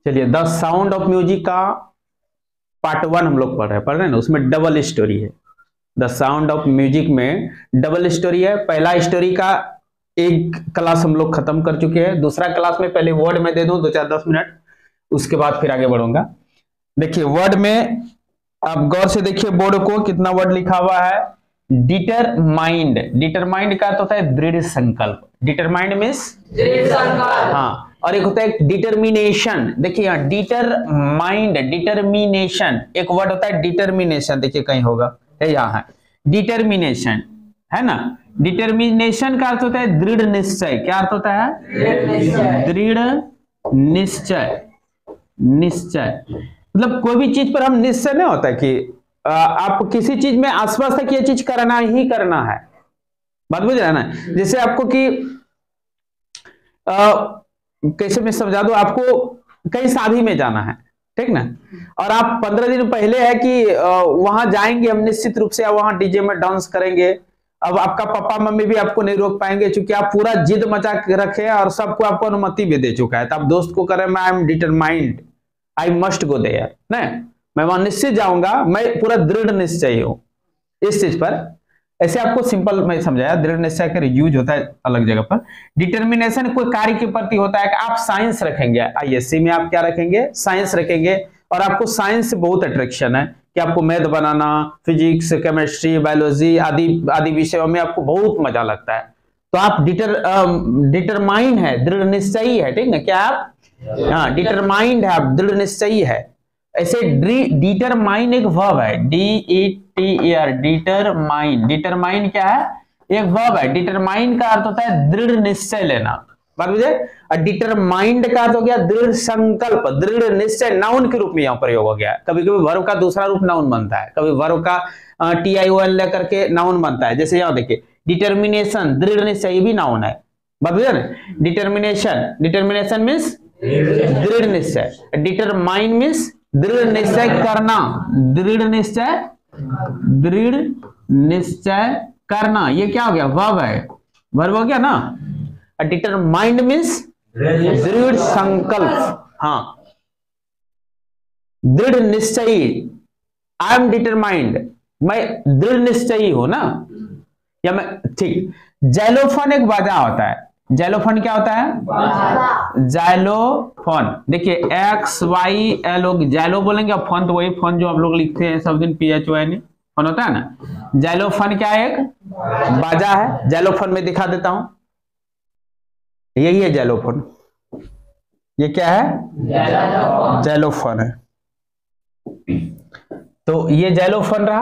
चलिए, the sound of music का part 1 हम लोग पढ़ रहे हैं ना, उसमें डबल स्टोरी है। द साउंड ऑफ म्यूजिक में डबल स्टोरी है। पहला स्टोरी का एक क्लास हम लोग खत्म कर चुके हैं। दूसरा क्लास में पहले वर्ड में दे दूं 2-4-10 मिनट, उसके बाद फिर आगे बढ़ूंगा। देखिए वर्ड में आप गौर से देखिए बोर्ड को, कितना वर्ड लिखा हुआ है। डिटरमाइंड, डिटरमाइंड का तो होता है दृढ़ संकल्प। डिटरमाइंड मींस दृढ़ संकल्प, हाँ। और एक होता है डिटर्मिनेशन। देखिए यहाँ डिटरमाइंड, डिटर्मिनेशन, एक वर्ड होता है डिटर्मिनेशन। देखिए कहीं होगा, यहाँ है डिटर्मिनेशन, है ना। डिटर्मिनेशन का अर्थ होता है दृढ़ निश्चय। क्या अर्थ होता है? दृढ़ निश्चय। निश्चय मतलब कोई भी चीज पर हम निश्चय नहीं होता कि आप किसी चीज में आश्वस्त है कि ये चीज करना ही करना है। बात बुझ रहा है ना। जैसे आपको कि कैसे मैं समझा दूं, आपको कहीं शादी में जाना है, ठीक ना, और आप 15 दिन पहले है कि वहां जाएंगे हम निश्चित रूप से, वहां डीजे में डांस करेंगे। अब आपका पापा मम्मी भी आपको नहीं रोक पाएंगे, क्योंकि आप पूरा जिद मचा के रखे और सबको आपको अनुमति भी दे चुका है। तो आप दोस्त को करें मैं I am determined, I must go there, नहीं मैं वहां निश्चित जाऊंगा, मैं पूरा दृढ़ निश्चय हूं इस चीज पर। ऐसे आपको सिंपल मैं समझाया। दृढ़ निश्चय का यूज होता है अलग जगह पर। डिटर्मिनेशन कोई कार्य के प्रति होता है कि आप साइंस रखेंगे, आईएससी में आप क्या रखेंगे? साइंस रखेंगे। और आपको साइंस से बहुत अट्रैक्शन है कि आपको मैथ बनाना, फिजिक्स, केमिस्ट्री, बायोलॉजी आदि विषयों में आपको बहुत मजा लगता है। तो आप डिटरमाइंड है, दृढ़ निश्चयी है, ठीक ना। क्या आप? हाँ डिटरमाइंड है, आप दृढ़ निश्चयी है। ऐसे डिटरमाइन एक वर्ब है, DETER, डिटरमाइन। डिटरमाइन क्या है? एक वर्ब है। डिटरमाइन का अर्थ होता है दृढ़ निश्चय लेना, बात बुझे। और डिटरमाइंड का अर्थ हो गया दृढ़ संकल्प, दृढ़ निश्चय। नाउन के रूप में यहाँ प्रयोग हो गया। कभी कभी वर्ब का दूसरा रूप नाउन बनता है, कभी वर्ब का TION लेकर के नाउन बनता है। जैसे यहाँ देखिए डिटर्मिनेशन, दृढ़ निश्चय भी नाउन है, बात बुझे ना। डिटर्मिनेशन, डिटर्मिनेशन मीन्स दृढ़ निश्चय। डिटरमाइन मीन्स दृढ़ निश्चय करना, दृढ़ निश्चय, दृढ़ निश्चय करना। ये क्या हो गया? वर्ब है, वर्ब हो गया ना। डिटरमाइंड मीन्स दृढ़ संकल्प, हाँ दृढ़ निश्चयी। आई एम डिटरमाइंड, मैं दृढ़ निश्चयी हूं ना, या मैं ठीक। जैलोफोन एक बाजा होता है। जैलोफोन क्या होता है? जाइलोफोन। देखिए XYLO, जैलो बोलेंगे, अब फोन तो वही फोन जो आप लोग लिखते हैं सब दिन, PHON फोन होता है ना। जैलोफोन क्या है? एक बाजा है। जैलोफोन में दिखा देता हूं, यही है जैलोफोन। ये क्या है? जैलोफोन है। तो ये जैलोफोन रहा,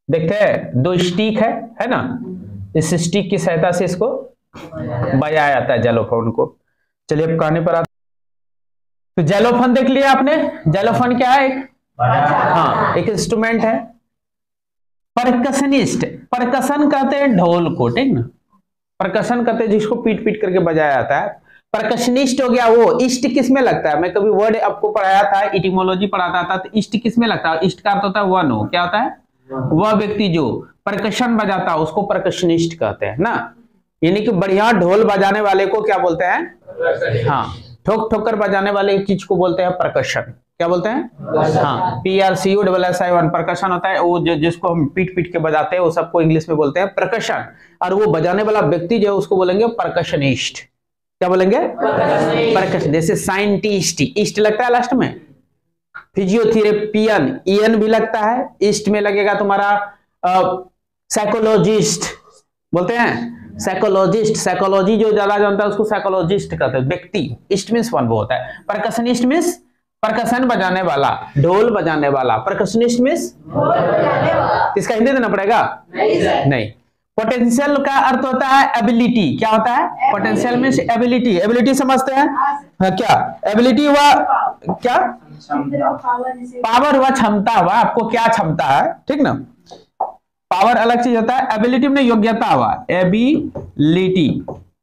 देखते हैं 2 स्टिक है ना। इस स्टिक की सहायता से इसको बजाया जाता है जैलोफोन को। चलिए अब कहने पर आते। तो जैलोफोन देख लिया आपने। जैलोफोन क्या है? एक हाँ एक इंस्ट्रूमेंट है। परकशनिस्ट, परकशन कहते हैं ढोल को, ठीक ना। परकशन कहते हैं जिसको पीट पीट करके बजाया जाता है। परकशनिस्ट हो गया वो। इष्ट किस में लगता है? मैं कभी वर्ड आपको पढ़ाया था, इटिमोलॉजी पढ़ाता था, तो इष्ट किस में लगता है? इष्ट का अर्थ होता है वन हो। क्या होता है? वह व्यक्ति जो परकशन बजाता है उसको परकशनिस्ट कहते हैं ना। यानी कि बढ़िया ढोल बजाने वाले को क्या बोलते हैं? हाँ ठोक ठोक कर बजाने वाले चीज को बोलते हैं परकशन। क्या बोलते हैं? हाँ PRCUSSION परकशन होता है वो जिसको हम पीट पीट के बजाते हैं, वो सबको इंग्लिश में बोलते हैं परकशन। और वो बजाने वाला व्यक्ति जो है उसको बोलेंगे परकशनिस्ट। क्या बोलेंगे? परकशन। जैसे साइंटिस्ट, ईस्ट लगता है लास्ट में। फिजियोथेरेपियन, EN भी लगता है, ईस्ट में लगेगा तुम्हारा। साइकोलॉजिस्ट बोलते हैं, साइकोलॉजिस्ट। साइकोलॉजी जो ज्यादा जानता है उसको साइकोलॉजिस्ट कहते हैं, व्यक्ति। इस्ट मींस वन वो होता है। परकशनिस्ट मींस परकशन बजाने वाला, ढोल बजाने वाला। परकशनिस्ट मींस इसका हिंदी देना पड़ेगा? नहीं। पोटेंशियल का अर्थ होता है एबिलिटी। क्या होता है? Potential means ability. एबिलिटी समझते हैं? हाँ, क्या एबिलिटी हुआ? क्या पावर हुआ, क्षमता हुआ। आपको क्या क्षमता है, ठीक ना। पावर अलग चीज होता है, एबिलिटी में योग्यता हुआ। एबिलिटी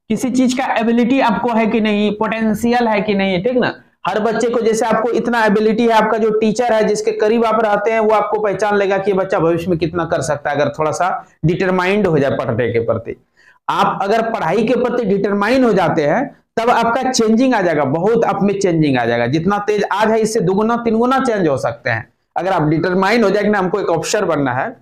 किसी चीज का एबिलिटी आपको है कि नहीं, पोटेंशियल है कि नहीं, ठीक ना। हर बच्चे को जैसे आपको इतना एबिलिटी है, आपका जो टीचर है जिसके करीब आप रहते हैं वो आपको पहचान लेगा कि बच्चा भविष्य में कितना कर सकता है, अगर थोड़ा सा डिटरमाइंड हो जाए पढ़ने के प्रति। आप अगर पढ़ाई के प्रति डिटरमाइन हो जाते हैं तब आपका चेंजिंग आ जाएगा, बहुत आप में चेंजिंग आ जाएगा। जितना तेज आज है इससे दुगुना 3 गुना चेंज हो सकते हैं। अगर आप डिटरमाइन हो जाए कि ना हमको एक ऑफिसर बनना है,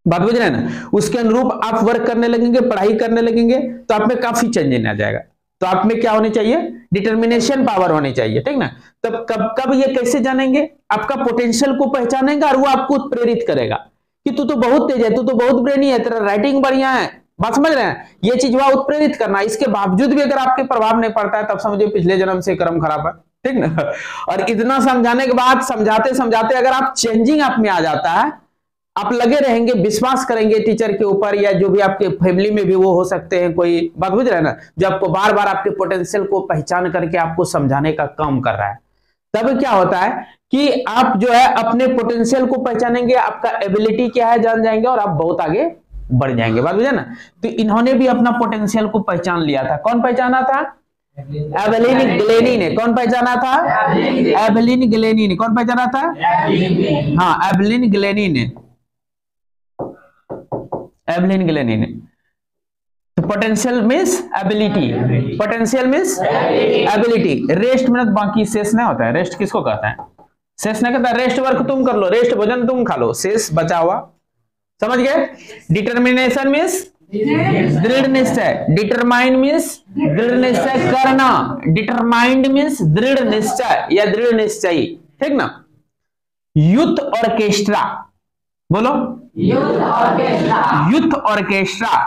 बात बुझ रहे हैं ना, उसके अनुरूप आप वर्क करने लगेंगे, पढ़ाई करने लगेंगे, तो आप में काफी चेंजिंग आ जाएगा। तो आप में क्या होनी चाहिए, डिटर्मिनेशन पावर होनी चाहिए, ठीक ना। तब कब कब ये कैसे जानेंगे, आपका पोटेंशियल को पहचानेंगे और वो आपको प्रेरित करेगा कि तू तो बहुत तेज है, तू तो बहुत ब्रेनी है, तेरा राइटिंग बढ़िया है, बात समझ रहे हैं। ये चीज वहां उत्प्रेरित करना, इसके बावजूद भी अगर आपके प्रभाव नहीं पड़ता है, तब समझिए पिछले जन्म से कर्म खराब है, ठीक ना। और इतना समझाने के बाद, समझाते समझाते अगर आप चेंजिंग आप में आ जाता है, आप लगे रहेंगे, विश्वास करेंगे टीचर के ऊपर, या जो भी आपके फैमिली में भी वो हो सकते हैं, कोई बात बुझ रहे हैं ना, जो आपको बार बार आपके पोटेंशियल को पहचान करके आपको समझाने का काम कर रहा है। तब क्या होता है कि आप जो है अपने पोटेंशियल को पहचानेंगे, आपका एबिलिटी क्या है जान जाएंगे, और आप बहुत आगे बढ़ जाएंगे, बात बुझे ना। तो इन्होंने भी अपना पोटेंशियल को पहचान लिया था। कौन पहचाना था, एवेलिन ग्लेनी ने। कौन पहचाना था, एवेलिन ग्लेनी ने। कौन पहचाना था, हाँ एवेलिन ग्लेनी ने, एवेलिन ग्लेनी ने। तो potential means ability, potential means ability. Rest में बाकी शेष नहीं होता है। रेस्ट किसको कहता है, शेष नहीं कहता। रेस्ट वर्क तुम कर लो, रेस्ट भोजन तुम खा लो, शेष बचा हुआ, समझ गए। डिटर्मिनेशन मींस दृढ़ निश्चय, डिटरमाइन मींस दृढ़ निश्चय करना, डिटरमाइंड मींस दृढ़ निश्चय या दृढ़ निश्चयी, ठीक ना। यूथ ऑर्केस्ट्रा, बोलो youth orchestra, youth orchestra,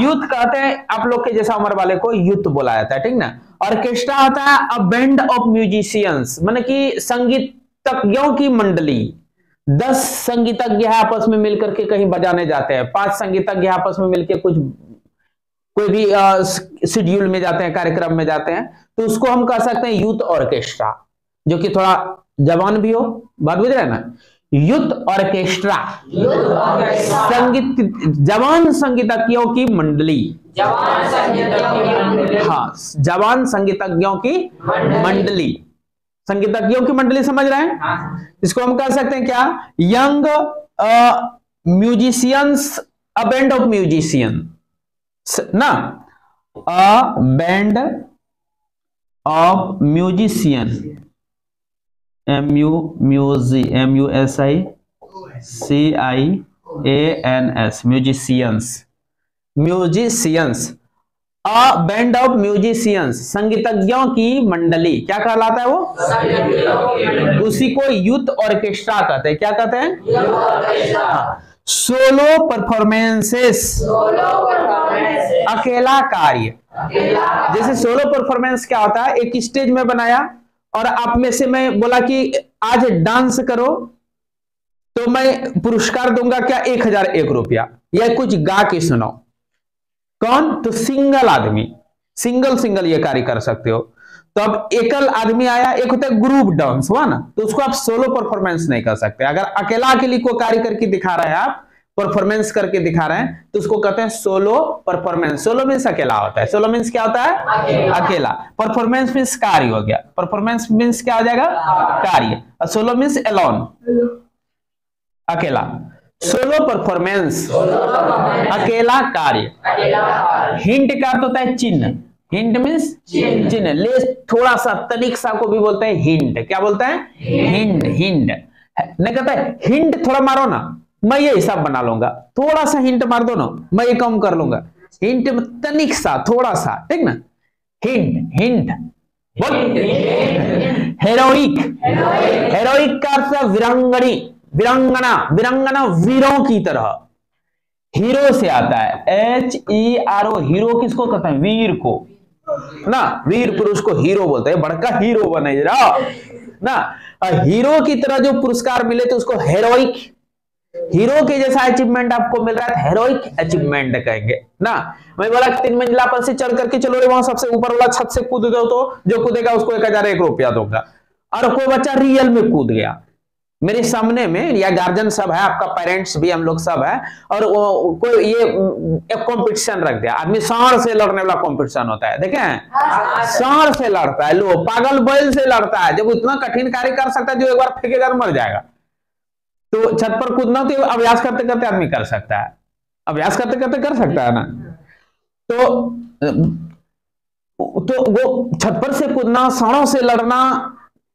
youth कहते हैं आप लोग के जैसा उम्र वाले को यूथ बोला जाता है, ठीक ना। ऑर्केस्ट्रा होता है अ बैंड ऑफ म्यूजिशियंस, माने कि संगीतज्ञों की मंडली। 10 संगीतज्ञ आपस में मिलकर के कहीं बजाने जाते हैं, 5 संगीतज्ञ आपस में मिलकर कुछ कोई भी शेड्यूल में जाते हैं, कार्यक्रम में जाते हैं, तो उसको हम कह सकते हैं यूथ ऑर्केस्ट्रा, जो कि थोड़ा जवान भी हो, बात बुझ रहे हैं ना। यूथ ऑर्केस्ट्रा, संगीत, जवान संगीतज्ञों की मंडली, हाँ जवान संगीतज्ञों की मंडली, संगीतज्ञों की मंडली, समझ रहे हैं। हाँ। इसको हम कह सकते हैं क्या, young musicians, a band of musician ना, a band of musician, MUSICIANS, musicians, musicians, a band of musicians, संगीतज्ञों की मंडली, क्या कहलाता है वो, उसी को यूथ ऑर्केस्ट्रा कहते हैं। क्या कहते हैं, सोलो परफॉर्मेंसेस, अकेला कार्य। जैसे सोलो परफॉर्मेंस क्या होता है, एक स्टेज में बनाया और आप में से मैं बोला कि आज डांस करो, तो मैं पुरस्कार दूंगा क्या, 1001 रुपया, या कुछ गा के सुनाओ। कौन, तो सिंगल आदमी, सिंगल ये कार्य कर सकते हो। तो अब एकल आदमी आया, एक होता है ग्रुप डांस हुआ ना, तो उसको आप सोलो परफॉर्मेंस नहीं कर सकते। अगर अकेला को कार्य करके दिखा रहे हैं आप, परफॉर्मेंस करके दिखा रहे हैं, तो उसको कहते हैं सोलो परफॉर्मेंस। सोलो मीन्स अकेला होता है, सोलो मीन्स क्या होता है, अकेला। परफॉर्मेंस मीन्स कार्य हो गया, परफॉर्मेंस मीन्स क्या हो जाएगा, कार्य, और सोलो मीन्स एलोन, अकेला। सोलो परफॉर्मेंस, अकेला कार्य। हिंट का अर्थ होता है चिन्ह, हिंट मीन्स चिन्ह, ले थोड़ा सा, तनिक सा को भी बोलते हैं हिंट। क्या बोलते हैं, हिंट, हिंट नहीं कहता है, हिंट थोड़ा मारो ना, मैं ये हिसाब बना लूंगा, थोड़ा सा हिंट मार दो ना, मैं ये कम कर लूंगा। हिंट तनिक सा, थोड़ा सा, ठीक ना, हिंट, हिंट बोल। हेरोइक, हेरोइक का अर्थ वीरांगनी, वीरांगना, वीरांगना वीरों की तरह, हीरो से आता है, HERO, हीरो किसको कहते हैं, वीर को ना, वीर पुरुष को हीरो बोलते हैं, बड़का हीरो बने जरा ना। हीरो की तरह जो पुरस्कार मिले तो उसको हेरोइक, हीरो के जैसा अचीवमेंट आपको मिल रहा है, हेरोइक अचीवमेंट कहेंगे ना। मैं बोला 3 मंजिला पर से चढ़ करके चलो रे, वहां सबसे ऊपर वाला छत से कूद दो, तो जो कूदेगा उसको 1001 रुपया दूंगा। और कोई बच्चा रियल में कूद गया मेरे सामने में, या गार्जियन सब है, आपका पेरेंट्स भी, हम लोग सब है, और कोई ये एक कंपटीशन रख दिया, आदमी सांड से लड़ने वाला कंपटीशन होता है, देखे हैं, सांड से लड़ता है, लो पागल बैल से लड़ता है, जब इतना कठिन कार्य कर सकता है जो एक बार फेंकेगा मर जाएगा। तो छत पर कूदना तो अभ्यास करते करते आदमी कर सकता है, अभ्यास करते करते कर सकता है ना। तो तो वो छप्पर से कूदना, सांडों से लड़ना,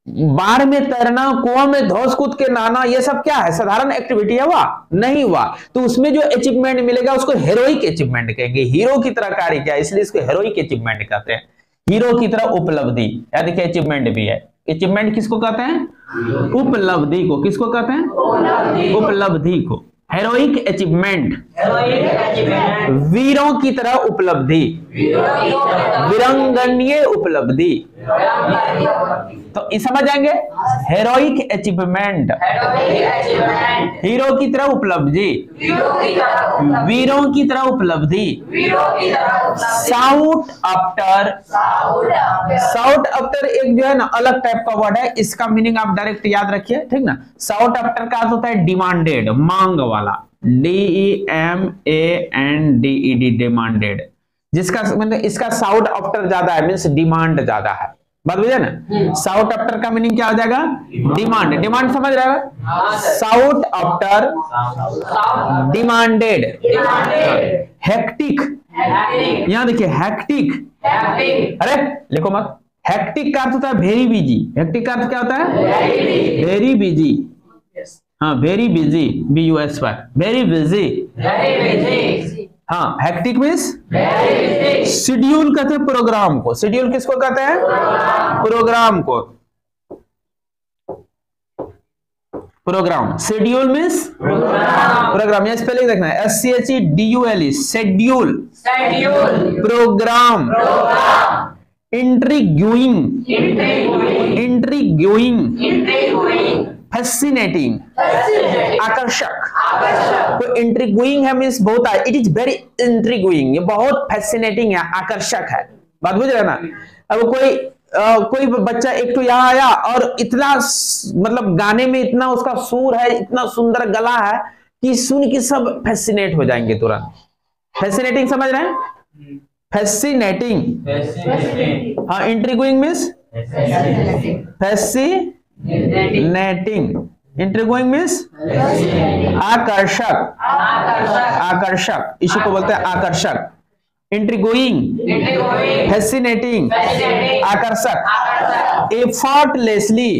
बाढ़ में तैरना, कुआं में धौस कूद के नहाना, ये सब क्या है? साधारण एक्टिविटी है? हुआ नहीं हुआ। तो उसमें जो अचीवमेंट मिलेगा उसको हेरोइक अचीवमेंट कहेंगे। हीरो की तरह कार्य किया, इसलिए इसको हेरोइक अचीवमेंट कहते हैं। हीरो की तरह उपलब्धि, या देखिए अचीवमेंट भी है। अचीवमेंट किसको कहते हैं? उपलब्धि को। किसको कहते हैं? उपलब्धि को। हेरोइक अचीवमेंट, वीरों की तरह उपलब्धि, वीरांगनीय उपलब्धि। तो इस समझ जाएंगे, हेरोइक अचीवमेंट, हीरो की तरह उपलब्धि, वीरों की तरह उपलब्धि। साउट आफ्टर, साउट आफ्टर एक जो है ना अलग टाइप का वर्ड है, इसका मीनिंग आप डायरेक्ट याद रखिए, ठीक ना। साउट आफ्टर का अर्थ होता है डिमांडेड, मांग वाला, DEMANDED, डिमांडेड। जिसका मतलब इसका साउट आफ्टर ज्यादा है, मींस डिमांड ज्यादा है। बात बुझे ना? साउट आफ्टर का मीनिंग क्या हो जाएगा? डिमांड। डिमांड समझ रहे हो? साउट आफ्टर, डिमांडेड। हेक्टिक, यहां देखिए हेक्टिक, अरे लिखो मत। हेक्टिक का अर्थ होता है वेरी बिजी। हेक्टिक का अर्थ क्या होता है? Very busy. हाँ, very busy, BUSY, very busy. हाँ, हेक्टिक मींस शेड्यूल कहते हैं प्रोग्राम को। शेड्यूल किसको कहते हैं? प्रोग्राम को। Programme, schedule means programme. यहां स्पेलिंग देखना है, SCHEDULE, schedule, programme. Intriguing, fascinating, आकर्षक। तो इंट्रिग्यूइंग है मींस बहुत है, इट इज वेरी इंट्रिग्यूइंग, ये बहुत फैसिनेटिंग है, आकर्षक है। बात बुझ रहे ना? अब कोई बच्चा एक तो यहाँ आया और इतना मतलब गाने में इतना उसका सुर है, इतना सुंदर गला है कि सुन के सब फैसिनेट हो जाएंगे तुरंत। फैसिनेटिंग समझ रहे हैं? फैसिनेटिंग। हाँ, इंट्रिग्यूइंग मींस फैसिनेटिंग, इंट्रिग्यूइंग मींस आकर्षक, आकर्षक, इसी को बोलते हैं आकर्षक। इंट्रिग्यूइंग, फैसिनेटिंग, आकर्षक। एफर्टलेसली,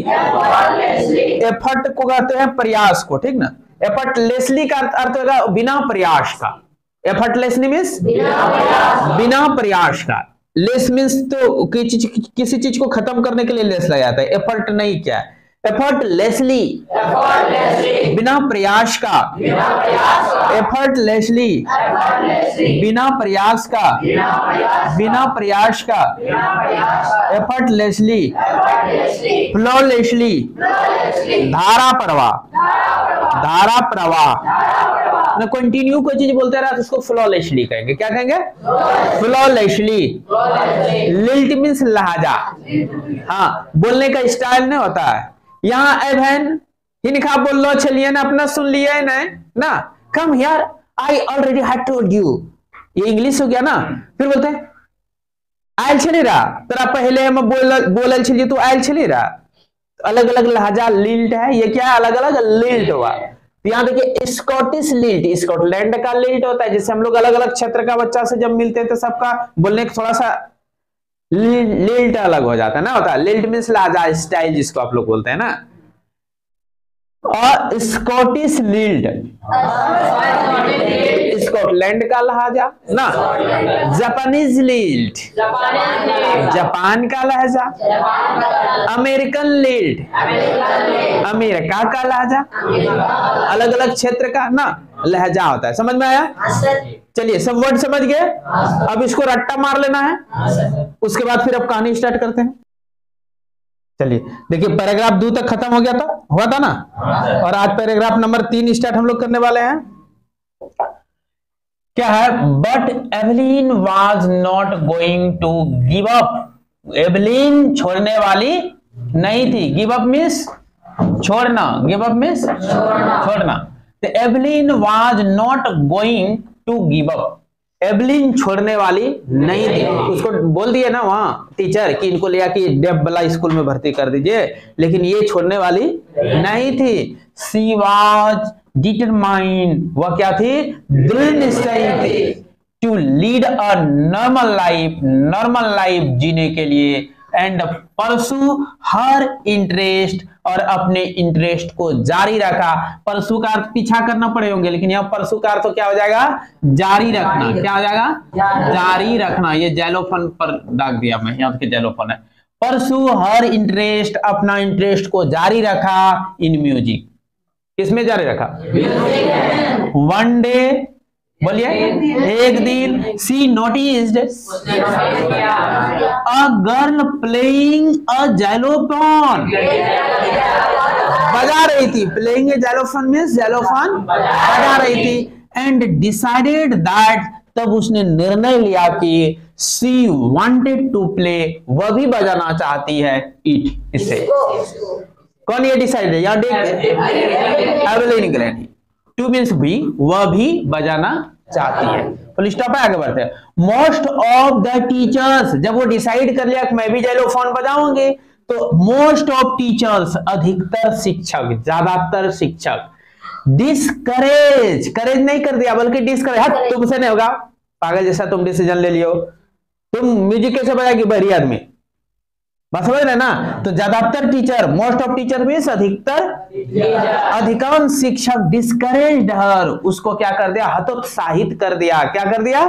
एफर्ट को कहते हैं प्रयास को, ठीक ना। एफर्टलेसली का अर्थ होगा बिना प्रयास का। एफर्टलेसली मींस बिना प्रयास का। लेस मींस तो किसी चीज को खत्म करने के लिए लेस लगाया जाता है, एफर्ट नहीं क्या है। एफर्टलेसली, बिना प्रयास का, एफर्टलेसली, बिना प्रयास का, बिना प्रयास का, एफर्टलेसली, फ्लॉलेसली, धारा प्रवाह, धारा प्रवाह। कंटिन्यू कोई चीज बोलते रहा तो उसको फ्लॉलेसली कहेंगे। क्या कहेंगे? फ्लॉलेसली। लिल्ट मींस लहजा, हाँ बोलने का स्टाइल नहीं होता है। यहाँ ए बहन हिनका बोल लो, चलिए ना, अपना सुन लिए ना, come here, I already had told you. ये इंग्लिश हो गया ना। फिर बोलते हैं आयल चली रहा, तेरा पहले हम बोलल चलिए तो आयल चली रहा। अलग अलग लहजा लिल्ट है, ये क्या है? अलग अलग लिल्ट हुआ। यहाँ देखिए स्कॉटिश लिल्ट, स्कॉटलैंड का लिल्ट होता है। जैसे हम लोग अलग अलग क्षेत्र का बच्चा से जब मिलते हैं तो सबका बोलने का थोड़ा सा लिल्ट अलग हो जाता है ना, होता है। लिल्ट मींस लहजा, स्टाइल जिसको आप लोग बोलते हैं ना। और स्कॉटिश लिल्ट, स्कॉटलैंड का लहजा ना। जापानीज लिल्ट, जापान का लहजा। अमेरिकन लिल्ट, अमेरिका का लहजा। अलग अलग क्षेत्र का ना लहजा होता है। समझ में आया? चलिए, सब वर्ड समझ गए। अब इसको रट्टा मार लेना है, उसके बाद फिर अब कहानी स्टार्ट करते हैं। चलिए देखिए, पैराग्राफ 2 तक खत्म हो गया था, हुआ था ना। और आज पैराग्राफ नंबर 3 स्टार्ट हम लोग करने वाले हैं। क्या है? But Evelyn was not going to give up. Evelyn छोड़ने वाली नहीं थी। गिव अप मींस छोड़ना, गिव अप मींस छोड़ना। तो Evelyn was not going to give up. Evelyn छोड़ने वाली नहीं थी। उसको बोल दिए ना वहां टीचर कि इनको ले आके डेफ वाला स्कूल में भर्ती कर दीजिए, लेकिन ये छोड़ने वाली नहीं थी। शी वाज डिटरमाइंड, वह क्या थी? दृढ़ निश्चयी थी। To lead a normal life जीने के लिए, एंड परसू हर इंटरेस्ट, और अपने इंटरेस्ट को जारी रखा। परसू का अर्थ पीछा करना पड़े होंगे, लेकिन यहाँ परसू का अर्थ तो क्या हो जाएगा, जारी रखना। क्या हो जाएगा, जारी रखना। ये जैलोफोन पर दाग दिया मैं, यहाँ पे जैलोफोन है। परसू हर इंटरेस्ट, अपना इंटरेस्ट को जारी रखा इन म्यूजिक। किसमें जारी रखा, वन डे, बोलिए, एक दिन, she noticed a girl playing a xylophone, बजा रही थी, प्लेइंग ए जैलोफोन मींस जैलोफोन बजा रही थी, एंड डिसाइडेड दैट, तब उसने निर्णय लिया कि सी वांटेड टू प्ले, वह भी बजाना चाहती है इट, इसे। कौन ये डिसाइड है, यहाँ देखते, एवेलिन ग्रैनी, टू मीन्स भी, वह भी बजाना चाहती है। फुल स्टॉप है, आगे बढ़ते हैं। मोस्ट ऑफ द टीचर्स, जब वो डिसाइड कर लिया कि मैं भी जैलोफोन बजाऊंगी, तो मोस्ट ऑफ टीचर्स, अधिकतर शिक्षक, ज्यादातर शिक्षक, डिस्करेज, करेज नहीं कर दिया बल्कि डिस्करेज, हट तुमसे नहीं होगा, पागल जैसा तुम डिसीजन ले लियो, तुम म्यूजिक कैसे बजाएगी बहरी आदमी, बस समझ रहे ना। तो ज्यादातर teacher, most of teacher means अधिकतर, अधिकांश शिक्षक, डिस्करेज्ड हर, उसको क्या कर दिया, हतोत्साहित कर दिया। क्या कर दिया,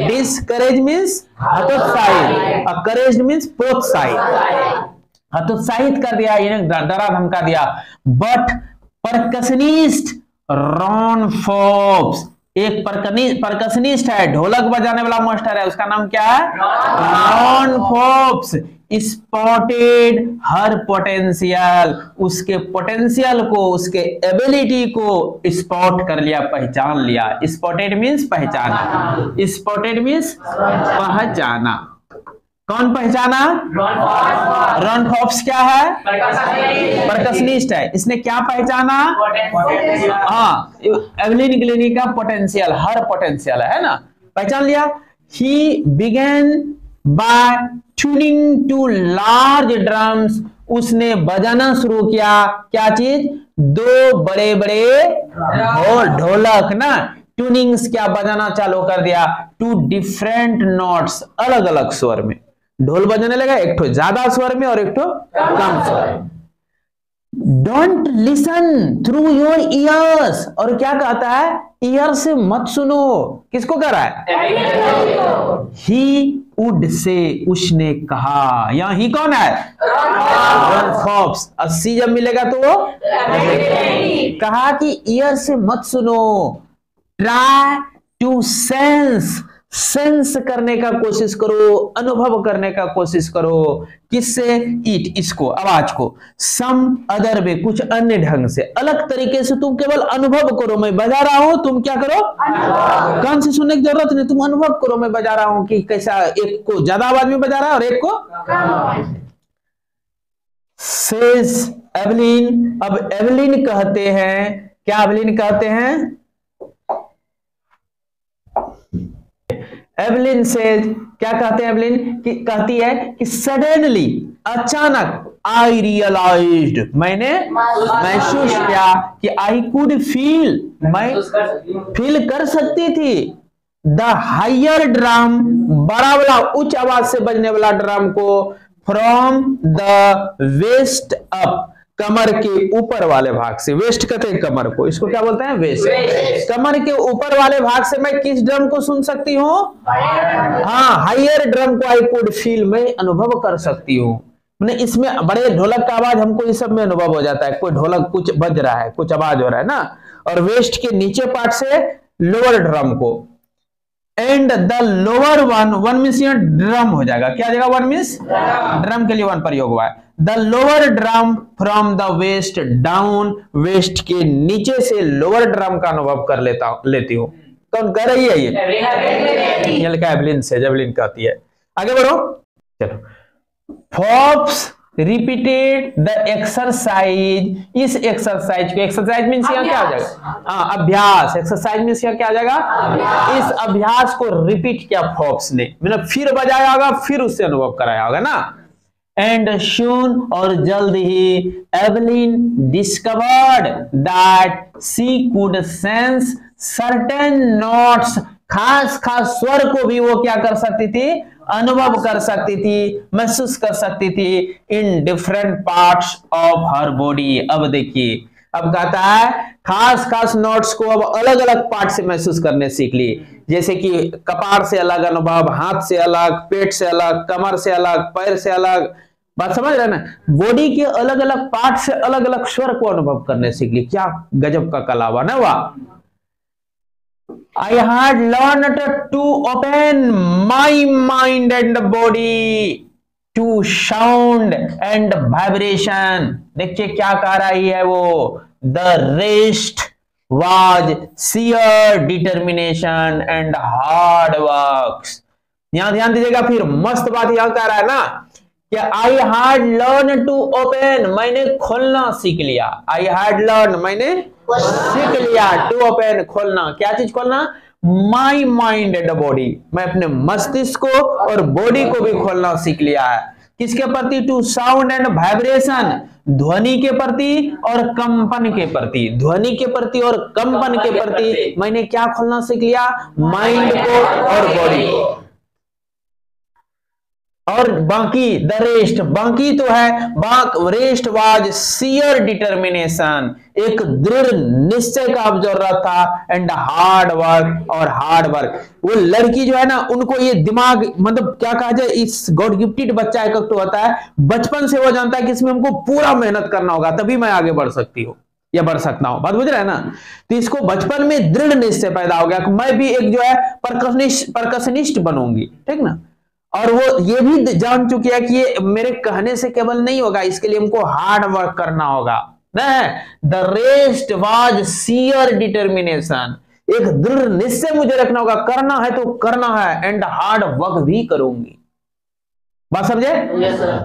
डिस्करेज मीन्स हतोत्साहित, करेज्ड मीन्स प्रोत्साहित, हतोत्साहित कर दिया, इन्हें डरा धमका दिया। बट परकशनिस्ट रॉन फोर्ब्स, एक परकशनिस्ट है, ढोलक बजाने वाला मास्टर है, उसका नाम क्या है, रॉन फोर्ब्स, स्पॉटेड हर पोटेंशियल, उसके पोटेंशियल को, उसके एबिलिटी को स्पॉट कर लिया, पहचान लिया। स्पॉटेड मीन्स पहचाना, स्पॉटेड मीन्स पहचाना। कौन पहचाना, रॉन फोर्ब्स क्या है, परकशनिस्ट है, इसने क्या पहचाना, हाँ, एवेलिन ग्रैनी का पोटेंशियल, हर पोटेंशियल है ना, पहचान लिया। He began by tuning to large drums, उसने बजाना शुरू किया, क्या चीज, दो बड़े बड़े ढोलक ना, ट्यूनिंग्स क्या बजाना चालू कर दिया, टू डिफरेंट नोट्स, अलग अलग स्वर में ढोल बजाने लगा, एक तो ज्यादा स्वर में और एक तो कम स्वर में। Don't listen through your ears, और क्या कहता है, ईयर से मत सुनो, किसको कह रहा है, ही वुड से, उसने कहा, यहाँ ही कौन है, रॉन फोर्ब्स। 80 जब मिलेगा तो वो कहा कि ईयर से मत सुनो, ट्राई टू सेंस करने का कोशिश करो, अनुभव करने का कोशिश करो, किससे, इट, इसको, आवाज को, सम अदर वे, कुछ अन्य ढंग से, अलग तरीके से तुम केवल अनुभव करो, मैं बजा रहा हूं, तुम क्या करो, कान से सुनने की जरूरत नहीं, तुम अनुभव करो, मैं बजा रहा हूं कि कैसा, एक को ज्यादा आवाज में बजा रहा है और एक को, सेज एवेलिन। अब एवेलिन कहते हैं, क्या एवेलिन कहते हैं, एवेलिन से क्या कहते हैं, एवेलिन कहती है कि सडनली, अचानक, आई रियलाइज्ड, मैंने महसूस किया कि आई कुड फील, मैं फील कर सकती थी, द हायर ड्रम, बड़ा वाला उच्च आवाज से बजने वाला ड्रम को, फ्रॉम द वेस्ट अप, कमर के ऊपर वाले भाग से, वेस्ट कहते हैं कमर को, इसको क्या बोलते हैं, वेस्ट, कमर के ऊपर वाले भाग से मैं किस ड्रम को सुन सकती हूँ, हाँ, हायर ड्रम को आई कुड फील, मैं अनुभव कर सकती हूँ। मैंने इसमें बड़े ढोलक का आवाज हमको इस सब में अनुभव हो जाता है, कोई ढोलक कुछ बज रहा है, कुछ आवाज हो रहा है ना, और वेस्ट के नीचे पार्ट से लोअर ड्रम को, and the lower one means यहाँ ड्रम हो जाएगा, क्या जगह, वन मीन्स ड्रम के लिए वन प्रयोग हुआ है, the lower drum from the west down, west के नीचे से लोअर ड्रम का अनुभव कर लेती हूँ। कौन कर रही है ये लिखा है एवेलिन से, एवेलिन कहती है। आगे बढ़ो, चलो। फोर्ब्स रिपीटेड द एक्सरसाइज, इस एक्सरसाइज को, एक्सरसाइज मीन्स यहाँ क्या हो जाएगा, हाँ, अभ्यास, एक्सरसाइज मीन्स यहाँ क्या आ जाएगा, इस अभ्यास को रिपीट किया फोर्ब्स ने, मतलब फिर बजाया होगा, फिर उससे अनुभव कराया होगा ना। एंड सून, और जल्द ही, Evelyn discovered that she could sense certain notes खास खास स्वर को भी वो क्या कर सकती थी, अनुभव कर सकती थी, महसूस कर सकती थी in different parts of her body. अब देखिए, अब कहता है खास खास नोट्स को अब अलग अलग पार्ट से महसूस करने सीख ली, जैसे कि कपार से अलग अनुभव, हाथ से अलग, पेट से अलग, कमर से अलग, पैर से अलग। बात समझ रहे ना, बॉडी के अलग अलग पार्ट से अलग अलग स्वर को अनुभव करने सीख ली। क्या गजब का कला हुआ ना। वाह, I had learned to open my mind and body to sound and vibration। देखिए क्या कह रही है वो, the rest was sheer determination and hard works। यहां ध्यान दीजिएगा, फिर मस्त बात यहां कह रहा है ना कि I had learn to open, मैंने खोलना सीख लिया। आई हैड लर्न, मैंने सीख लिया, टू ओपन, खोलना। क्या चीज खोलना? माई माइंड एंड बॉडी, मैं अपने मस्तिष्क को और बॉडी को भी खोलना सीख लिया है। किसके प्रति? टू साउंड एंड वाइब्रेशन, ध्वनि के प्रति और कंपन के प्रति। ध्वनि के प्रति और कंपन के प्रति मैंने क्या खोलना सीख लिया? माइंड को और बॉडी को। और बाकी द रेस्ट, बाकी तो है, रेस्ट वाज सियर डिटर्मिनेशन, एक दृढ़ निश्चय का अब जरूरत था, एंड हार्ड वर्क, और हार्ड वर्क। वो लड़की जो है ना, उनको ये दिमाग, मतलब क्या कहा जाए, इस गॉड गिफ्टेड बच्चा एक तो होता है, बचपन से वो जानता है कि इसमें हमको पूरा मेहनत करना होगा तभी मैं आगे बढ़ सकती हूँ या बढ़ सकता हूं। बात बुझ रहा है ना। तो इसको बचपन में दृढ़ निश्चय पैदा हो गया कि मैं भी एक जो है परकशनिस्ट बनूंगी, ठीक ना। और वो ये भी जान चुकी है कि ये मेरे कहने से केवल नहीं होगा, इसके लिए हमको हार्ड वर्क करना होगा। The rest was sheer determination, एक दृढ़ निश्चय मुझे रखना होगा, करना है तो करना है, एंड हार्ड वर्क भी करूंगी। बात समझे?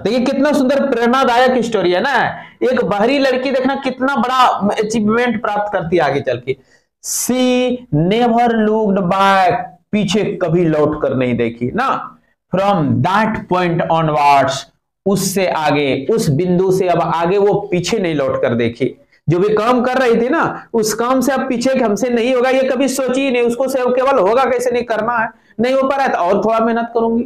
तो ये कितना सुंदर प्रेरणादायक स्टोरी है ना। एक बाहरी लड़की देखना कितना बड़ा अचीवमेंट प्राप्त करती है आगे चल के। सी नेवर लुक्ड बैक, पीछे कभी लौट कर नहीं देखी ना। फ्रॉम दैट पॉइंट ऑनवर्ड्स, उससे आगे, उस बिंदु से अब आगे वो पीछे नहीं लौट कर देखी। जो भी काम कर रही थी ना, उस काम से अब पीछे हमसे नहीं होगा, ये कभी सोची ही नहीं। उसको से केवल होगा कैसे, नहीं करना है, नहीं हो पा रहा है तो और थोड़ा मेहनत करूंगी।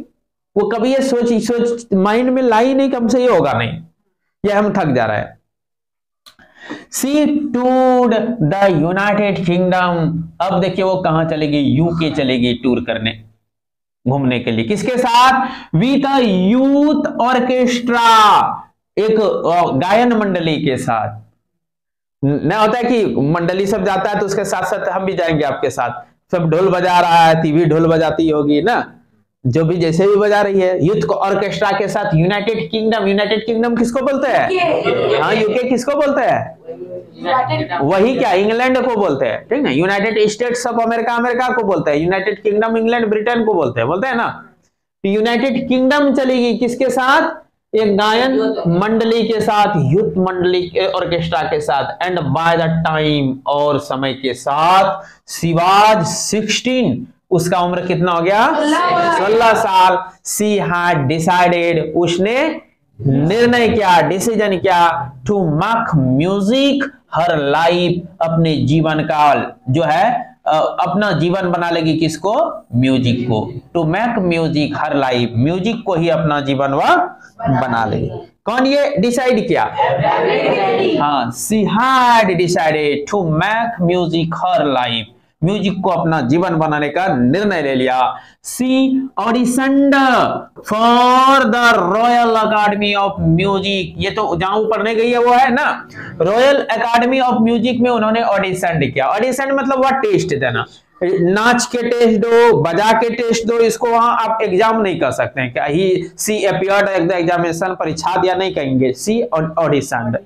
वो कभी ये सोच माइंड में लाई नहीं कि हमसे ये होगा नहीं, ये हम थक जा रहा है। सी टूर्ड द यूनाइटेड किंगडम, अब देखिए वो कहां चलेगी? यूके चलेगी टूर करने, घूमने के लिए। किसके साथ? विद अ यूथ ऑर्केस्ट्रा, एक गायन मंडली के साथ। न होता है कि मंडली सब जाता है तो उसके साथ साथ हम भी जाएंगे आपके साथ। सब ढोल बजा रहा है, तीवी ढोल बजाती होगी ना, जो भी जैसे भी बजा रही है। यूथ ऑर्केस्ट्रा के साथ यूनाइटेड किंगडम, यूनाइटेड किंगडम किसको बोलते हैं? हाँ, यूके किसको बोलते हैं? वही क्या, इंग्लैंड को बोलते हैं, ठीक ना। United states of America, America को बोलते हैं। यूनाइटेड किंगडम, इंग्लैंड, ब्रिटेन को बोलते हैं ना। यूनाइटेड किंगडम चलेगी किसके साथ? एक गायन मंडली के साथ, यूथ मंडली ऑर्केस्ट्रा के साथ। एंड बाय द टाइम, और समय के साथ, शी वाज 16, उसका उम्र कितना हो गया? 16 साल। शी हैड डिसाइडेड, उसने निर्णय किया, डिसीजन किया, to make music her life, अपने जीवन का जो है अपना जीवन बना लेगी। किसको? म्यूजिक को। To make music her life, music को ही अपना जीवन वह बना लेगी। कौन ये डिसाइड किया? हाँ, she had decided to make music her life, music को अपना जीवन बनाने का निर्णय ले लिया। She auditioned for the Royal Academy of Music, ये तो जहां पढ़ने गई है वो है ना, रॉयल अकेडमी ऑफ म्यूजिक में उन्होंने ऑडिशन किया। ऑडिशन मतलब वह टेस्ट देना, नाच के टेस्ट दो, बजा के टेस्ट दो, इसको वहां आप एग्जाम नहीं कर सकते हैं। क्या ही सी अपीयर्ड एट द एग्जामिनेशन, परीक्षा दिया नहीं कहेंगे, सी ऑडिशन।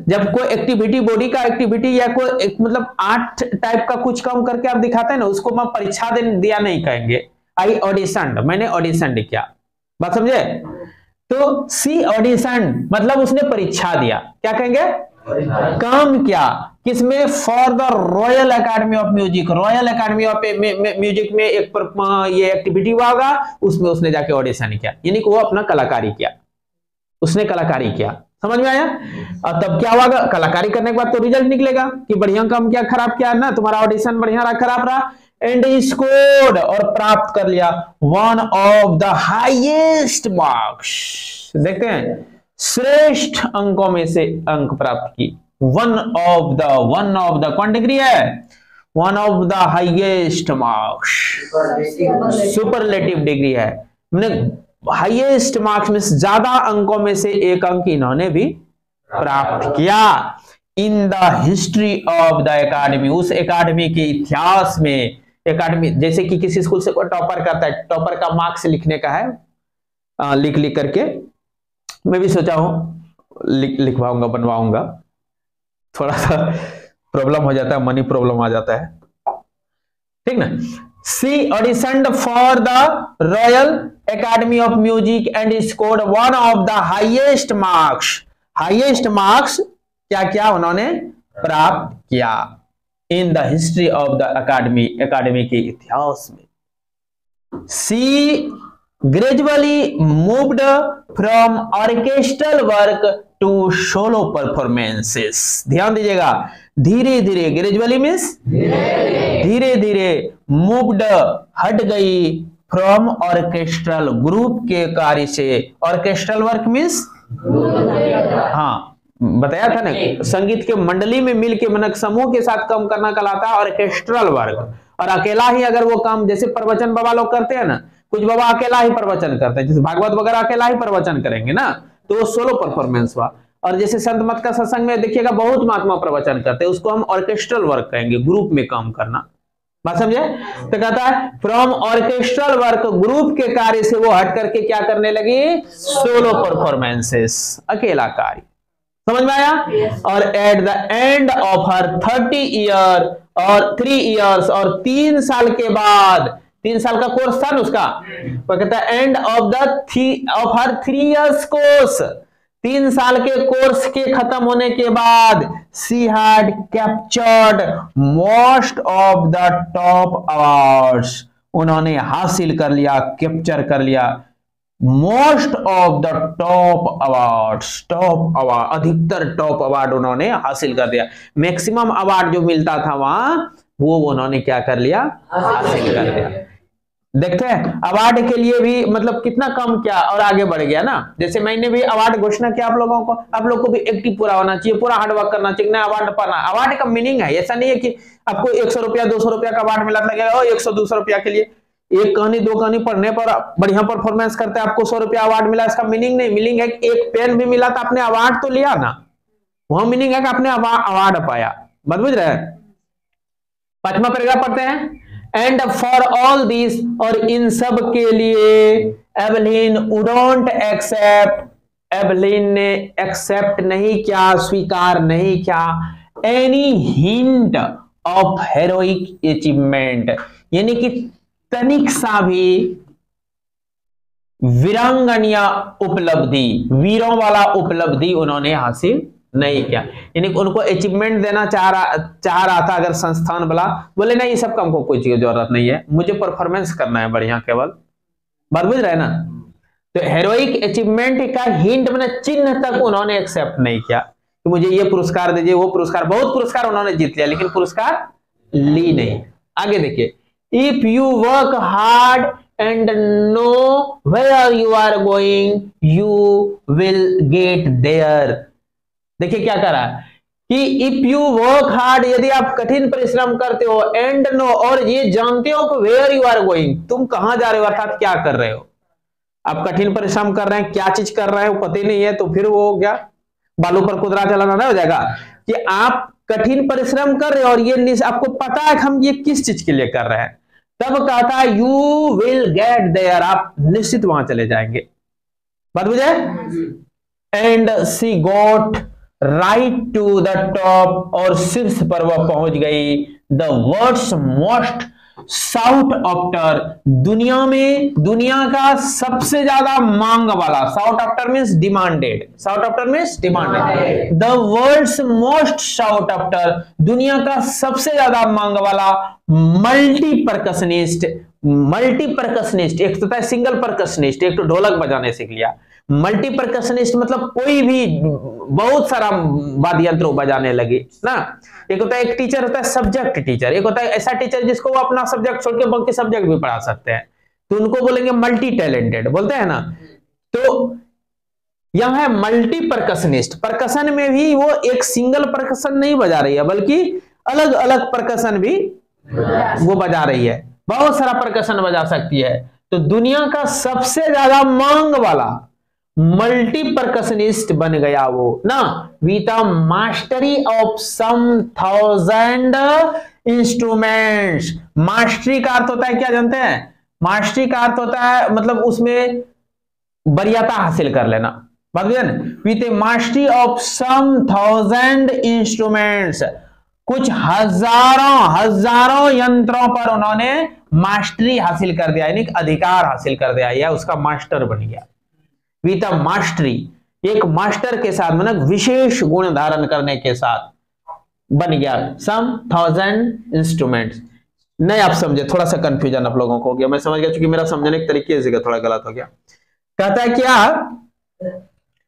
जब कोई एक्टिविटी, बॉडी का एक्टिविटी या कोई एक मतलब आर्ट टाइप का कुछ काम करके आप दिखाते हैं ना, उसको मैं परीक्षा दिया नहीं कहेंगे। आई ऑडिशन, मैंने ऑडिशन किया। बात समझे? तो सी ऑडिशन मतलब उसने परीक्षा दिया, क्या कहेंगे? काम किया। किसमें? For the Royal Academy of music, royal Academy of music में एक ये एक्टिविटी हुआ होगा, उसमें उसने जाके ऑडिशन किया, यानी कि वो अपना कलाकारी किया, उसने कलाकारी किया। समझ में आया? और तब क्या हुआ? कलाकारी करने के बाद तो रिजल्ट निकलेगा कि बढ़िया काम किया, खराब किया ना, तुम्हारा ऑडिशन बढ़िया रहा, खराब रहा। एंड स्कोर्ड और प्राप्त कर लिया one of the highest marks. देखते हैं, श्रेष्ठ अंकों में से अंक प्राप्त की। वन ऑफ द कौन डिग्री है? One of the highest marks, superlative degree है। हाईएस्ट मार्क्स में ज्यादा अंकों में से एक अंक इन्होंने भी प्राप्त किया। In the history of the academy, उस एकेडमी के इतिहास में। एकेडमी जैसे कि किसी स्कूल से कोई टॉपर करता है, टॉपर का मार्क्स लिखने का है, लिख करके मैं भी सोचा हूं लिखवाऊंगा, बनवाऊंगा। थोड़ा सा प्रॉब्लम हो जाता है, मनी प्रॉब्लम आ जाता है, ठीक ना। She auditioned for the Royal Academy of Music and scored one of the highest marks. Highest marks क्या क्या उन्होंने प्राप्त किया in the history of the academy, academy के इतिहास में। She gradually moved from orchestral work to solo performances. ध्यान दीजिएगा, धीरे धीरे, ग्रेजुअली मीन्स धीरे धीरे, मूव्ड हट गई, फ्रॉम ऑर्केस्ट्रल ग्रुप के कार्य से। ऑर्केस्ट्रल वर्क मीन्स, हाँ बताया था ना, संगीत के मंडली में मिलके मन समूह के साथ काम करना कहलाता है ऑर्केस्ट्रल वर्क। और अकेला ही अगर वो काम, जैसे प्रवचन बाबा लोग करते हैं ना, कुछ बाबा अकेला ही प्रवचन करते हैं, जैसे भागवत वगैरह अकेला ही प्रवचन करेंगे ना, तो वो सोलो परफॉर्मेंस हुआ। और जैसे संत मत का सत्संग में देखिएगा बहुत महात्मा प्रवचन करते हैं, उसको हम ऑर्केस्ट्रल वर्क कहेंगे, ग्रुप में काम करना। बात समझे? तो कहता है फ्रॉम ऑर्केस्ट्रल वर्क, ग्रुप के कार्य से वो हट करके क्या करने लगी? सोलो परफॉर्मेंसेस, अकेला कार्य। समझ में आया? और at the end of her 30 year और 3 इयर्स, और 3 साल के बाद, 3 साल का कोर्स था ना उसका, वो कहता है end of her 3 years course, 3 साल के कोर्स के खत्म होने के बाद she had captured most of the top awards, उन्होंने हासिल कर लिया, कैप्चर कर लिया most of the top awards. Top award, अधिकतर टॉप अवार्ड उन्होंने हासिल कर दिया। मैक्सिमम अवार्ड जो मिलता था वहां, वो उन्होंने क्या कर लिया? हासिल कर लिया। देखते हैं अवार्ड के लिए भी मतलब कितना कम क्या और आगे बढ़ गया ना। जैसे मैंने भी अवार्ड घोषणा किया आप लोगों को, आप लोग को भी एक्टिव पूरा होना चाहिए, पूरा हार्डवर्क करना चाहिए ना। अवार्ड पाना, अवार्ड का मीनिंग है, ऐसा नहीं है कि आपको 100 रुपया 200 रुपया का अवार्ड मिला था, 100-200 रुपया के लिए एक कहानी 2 कहानी पढ़ने पर बढ़िया परफॉर्मेंस करते हैं, आपको 100 रुपया अवार्ड मिला, इसका मीनिंग नहीं। मीनिंग है कि एक पेन भी मिला तो आपने अवार्ड तो लिया ना, वह मीनिंग है कि आपने अवार्ड पाया। बात बुझ रहे हैं? 5वां पैराग्राफ पढ़ते हैं। एंड फॉर ऑल दिस, और इन सब के लिए एवलिन वुडंट एक्सेप्ट, एवलिन ने एक्सेप्ट नहीं किया, स्वीकार नहीं किया, any hint of heroic achievement, यानी कि तनिक सा भी वीरांगनिया उपलब्धि, वीरों वाला उपलब्धि उन्होंने हासिल नहीं किया। यानी उनको अचीवमेंट देना चाह रहा था अगर संस्थान वाला, बोले नहीं ये सब काम को कोई चीज की जरूरत नहीं है, मुझे परफॉर्मेंस करना है बढ़िया केवल। बात बुझ रहे हैं ना? तो हेरोइक अचीवमेंट का हिंट मैंने चिन्ह तक उन्होंने एक्सेप्ट नहीं किया कि मुझे ये पुरस्कार दीजिए, वो पुरस्कार। बहुत पुरस्कार उन्होंने जीत लिया लेकिन पुरस्कार ली नहीं। आगे देखिए, if you work hard and know where you are going, you will get there। देखिए क्या कर रहा है कि इफ यू वर्क हार्ड, यदि आप कठिन परिश्रम करते हो, एंड नो, और ये जानते हो कि वेयर यू आर गोइंग, तुम कहां जा रहे हो, अर्थात क्या कर रहे हो। आप कठिन परिश्रम कर रहे हैं, क्या चीज कर रहे हैं वो पता ही नहीं है, तो फिर वो क्या बालू पर कुदरा चलाना नहीं हो जाएगा कि आप कठिन परिश्रम कर रहे हो और ये आपको पता है कि हम ये किस चीज के लिए कर रहे हैं। तब कहता है यू विल गेट देयर, आप निश्चित वहां चले जाएंगे। बात बुझे? And she got right to the top, और शीर्ष पर वह पहुंच गई। The world's most sought after, दुनिया में दुनिया का सबसे ज्यादा मांग वाला, sought after means demanded, sought after means demanded. The world's most sought after, दुनिया का सबसे ज्यादा मांग वाला मल्टी परकशनिस्ट। मल्टी परकशनिस्ट, एक तो था सिंगल परकशनिस्ट, एक तो ढोलक बजाने सीख लिया, मल्टी परकशनिस्ट मतलब कोई भी बहुत सारा वाद्य यंत्र बजाने लगे ना। एक होता है, एक टीचर होता है सब्जेक्ट टीचर, एक होता है ऐसा टीचर जिसको वो अपना सब्जेक्ट छोड़ के बाकी सब्जेक्ट भी पढ़ा सकते हैं, तो उनको बोलेंगे मल्टी टैलेंटेड, बोलते हैं ना। तो यह है मल्टी परकशनिस्ट। परकशन में भी वो एक सिंगल परकशन नहीं बजा रही है, बल्कि अलग अलग परकशन भी वो बजा रही है, बहुत सारा परकशन बजा सकती है। तो दुनिया का सबसे ज्यादा मांग वाला मल्टी परकशनिस्ट बन गया वो ना, with a mastery of some 1000 instruments. Mastery का अर्थ होता है क्या जानते हैं? मास्टरी का अर्थ होता है मतलब उसमें वरीयता हासिल कर लेना, with a mastery of some 1000 instruments. कुछ हजारों यंत्रों पर उन्होंने मास्टरी हासिल कर दिया, यानी अधिकार हासिल कर दिया, या उसका मास्टर बन गया। विथ अ मास्टरी, एक मास्टर के साथ मतलब विशेष गुण धारण करने के साथ बन गया। सम 1000 इंस्ट्रूमेंट्स। नहीं आप समझे, थोड़ा सा कंफ्यूजन आप लोगों को हो गया, मैं समझ गया, क्योंकि मेरा समझने के तरीके से थोड़ा गलत हो गया। कहता है क्या,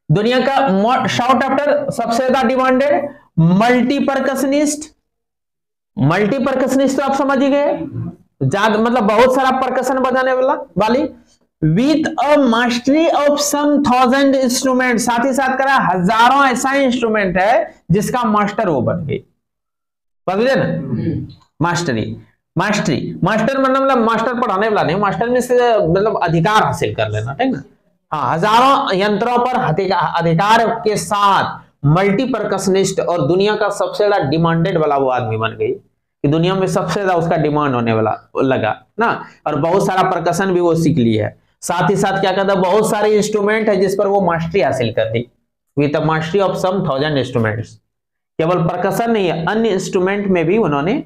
दुनिया का शॉर्ट आफ्टर सबसे ज्यादा demanded multi percussionist. Multi percussionist तो आप समझ ही गए, ज्यादा मतलब बहुत सारा परकशन बजाने वाली। With a mastery of some 1000 instrument, साथ ही साथ करा हजारों ऐसा इंस्ट्रूमेंट है जिसका मास्टर वो बन गई, समझे ना। मास्टर मतलब मास्टर पढ़ाने वाला नहीं, मास्टर में से मतलब अधिकार हासिल कर लेना, ठीक ना। हाँ, हजारों यंत्रों पर अधिकार के साथ मल्टी परकशनिस्ट, और दुनिया का सबसे ज्यादा डिमांडेड वाला वो आदमी बन गई कि दुनिया में सबसे ज्यादा उसका डिमांड होने वाला लगा ना। और बहुत सारा परकशन भी वो सीख ली है, साथ ही साथ क्या कहता है, बहुत सारे इंस्ट्रूमेंट है जिस पर वो मास्टरी हासिल कर दी, with the mastery of some 1000 instruments. केवल परकशन नहीं है, अन्य इंस्ट्रूमेंट में भी उन्होंने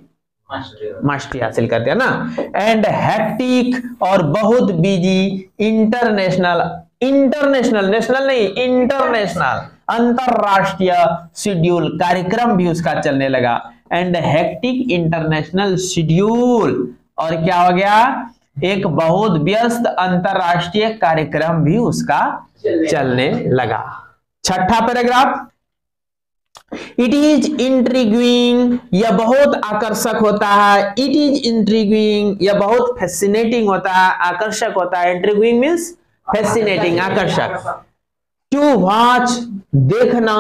मास्टरी हासिल कर दिया ना। एंड हेक्टिक और बहुत बिजी इंटरनेशनल नेशनल नहीं, इंटरनेशनल अंतरराष्ट्रीय शेड्यूल कार्यक्रम भी उसका चलने लगा। एंड हेक्टिक इंटरनेशनल शेड्यूल, और क्या हो गया, एक बहुत व्यस्त अंतरराष्ट्रीय कार्यक्रम भी उसका चलने लगा। छठा पैराग्राफ, इट इज इंट्रिग्विंग, यह बहुत आकर्षक होता है। इट इज इंट्रिग्विंग, यह बहुत फैसिनेटिंग होता है, आकर्षक होता है। इंट्रिग्विंग मीन्स फैसिनेटिंग, आकर्षक। टू वॉच, देखना,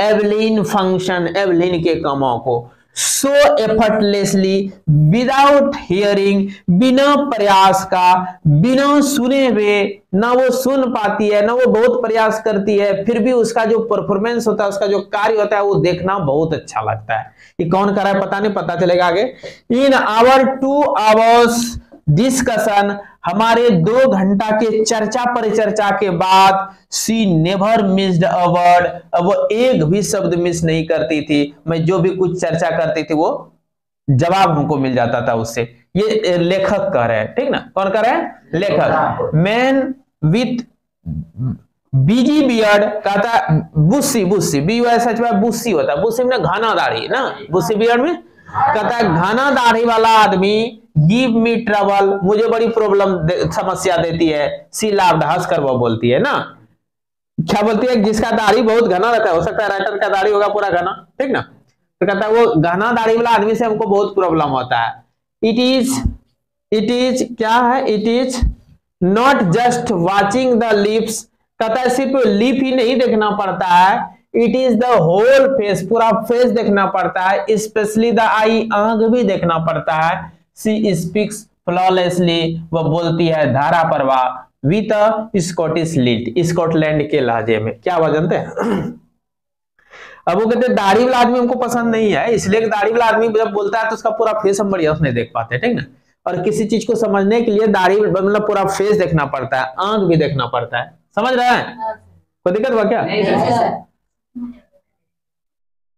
एवलिन फंक्शन, एवलिन के कामों को, सो एफर्टलेसली, विदाउट हियरिंग, बिना प्रयास का, बिना सुने हुए, ना वो सुन पाती है ना वो बहुत प्रयास करती है, फिर भी उसका जो परफॉर्मेंस होता है, उसका जो कार्य होता है वो देखना बहुत अच्छा लगता है। ये कौन कर रहा है पता नहीं, पता चलेगा आगे। इन आवर 2 आवर्स डिस्कशन, हमारे 2 घंटा के चर्चा परिचर्चा के बाद, सी नेवर मिस्ड अ वर्ड, अब वो एक भी शब्द मिस नहीं करती थी। मैं जो भी कुछ चर्चा करती थी वो जवाब हमको मिल जाता था उससे। ये लेखक कह रहे हैं, ठीक ना, कौन कह रहे हैं, लेखक। मैन विथ बीजी बियर्ड, कहता बुस्सी, बुस्सी होता है, बुस्सी में घना दाढ़ी ना, बुस्सी बियर्ड में कहता है घना दाढ़ी वाला आदमी, गिव मी ट्रबल, मुझे बड़ी प्रॉब्लम समस्या देती है। सी लाफ्ड, हंसकर वो बोलती है ना, क्या बोलती है, जिसका दाढ़ी बहुत घना रहता है, हो सकता है राइटर का दाढ़ी होगा पूरा घना, ठीक ना, तो कहता है वो घना दाढ़ी वाला आदमी से हमको बहुत प्रॉब्लम होता है। इट इज क्या है, it is not just watching the lips, कहता है सिर्फ लिप ही नहीं देखना पड़ता है, it is the whole face, पूरा फेस देखना पड़ता है, स्पेशली द आई, आंख भी देखना पड़ता है। सी स्पीक्स फ्लॉलेसली, वह बोलती है धारा प्रवाह, with a Scottish lilt, Scotland के लहजे में। क्या वह जानते हैं अब वो कहते हैं दाढ़ी वाला आदमी हमको पसंद नहीं है, इसलिए दाढ़ी वाला आदमी जब बोलता है तो उसका पूरा फेस हम बढ़िया नहीं देख पाते, ठीक ना। और किसी चीज को समझने के लिए दाढ़ी मतलब पूरा फेस देखना पड़ता है, आंख भी देखना पड़ता है, समझ रहे हैं, कोई दिक्कत हुआ क्या?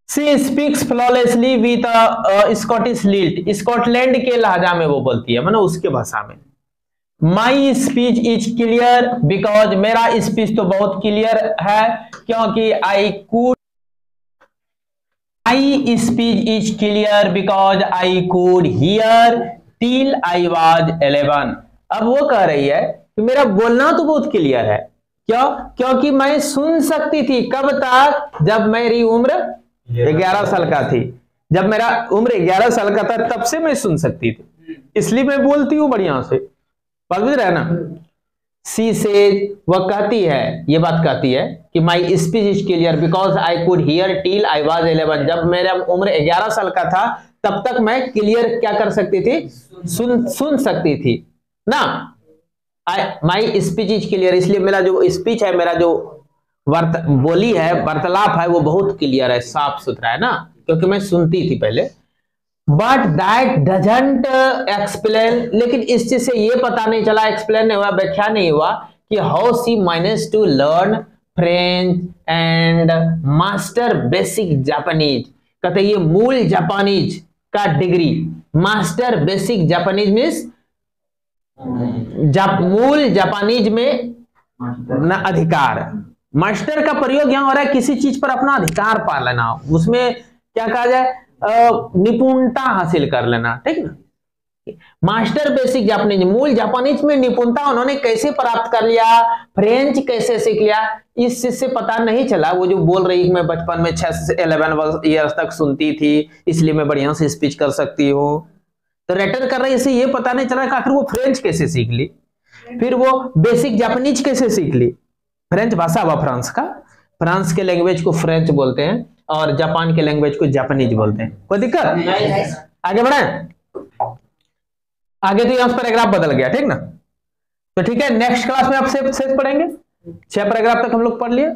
She speaks flawlessly with a Scottish lilt, Scotland के लहजा में वो बोलती है, मतलब उसके भाषा में। My speech is clear because, मेरा स्पीच तो बहुत क्लियर है क्योंकि I speech is clear because I could hear till I was 11। अब वो कह रही है कि मेरा बोलना तो बहुत क्लियर है क्यों? क्योंकि मैं सुन सकती थी। कब तक? जब मेरी उम्र 11 साल का थी। जब मेरा उम्र 11 साल का था तब से मैं सुन सकती थी, इसलिए मैं बोलती हूं बढ़िया से। बात बुझ रहा है ना? सी से वह कहती है, ये बात कहती है कि माई speech is clear because I could hear till I was 11। जब मेरा उम्र 11 साल का था तब तक मैं क्लियर क्या कर सकती थी? सुन सकती थी ना। माई स्पीच इज क्लियर, इसलिए मेरा जो स्पीच है, मेरा जो बोली है, वार्तालाप है, वो बहुत क्लियर है, साफ सुथरा है ना, क्योंकि मैं सुनती थी पहले। बट दैट डजंट एक्सप्लेन, लेकिन इस चीज से ये पता नहीं चला, एक्सप्लेन नहीं हुआ, व्याख्या नहीं हुआ कि how she manage to learn French and master basic Japanese. कहते ये मूल जापानीज का degree, master basic Japanese means मूल जापानीज में न अधिकार। मास्टर का प्रयोग यहां हो रहा है किसी चीज पर अपना अधिकार पा लेना, उसमें क्या कहा जाए, निपुणता हासिल कर लेना, ठीक ना। मास्टर बेसिक जापानीज, मूल जापानीज में निपुणता उन्होंने कैसे प्राप्त कर लिया, फ्रेंच कैसे सीख लिया, इस चीज से पता नहीं चला। वो जो बोल रही मैं बचपन में 6 से 11 ईयर्स तक सुनती थी, इसलिए मैं बढ़िया से स्पीच कर सकती हूँ, तो रिटर्न कर रही, इसे ये पता नहीं चला कि आखिर वो फ्रेंच कैसे सीख ली, फिर वो बेसिक जापानीज कैसे सीख ली। फ्रेंच भाषा हुआ फ्रांस का, फ्रांस के लैंग्वेज को फ्रेंच बोलते हैं और जापान के लैंग्वेज को जापानीज बोलते हैं। कोई दिक्कत? आगे बढ़े, आगे तो यहां पैराग्राफ बदल गया, ठीक ना। तो ठीक है, नेक्स्ट क्लास में आप शेष पढ़ेंगे, 6 पैराग्राफ तक हम लोग पढ़ लिए।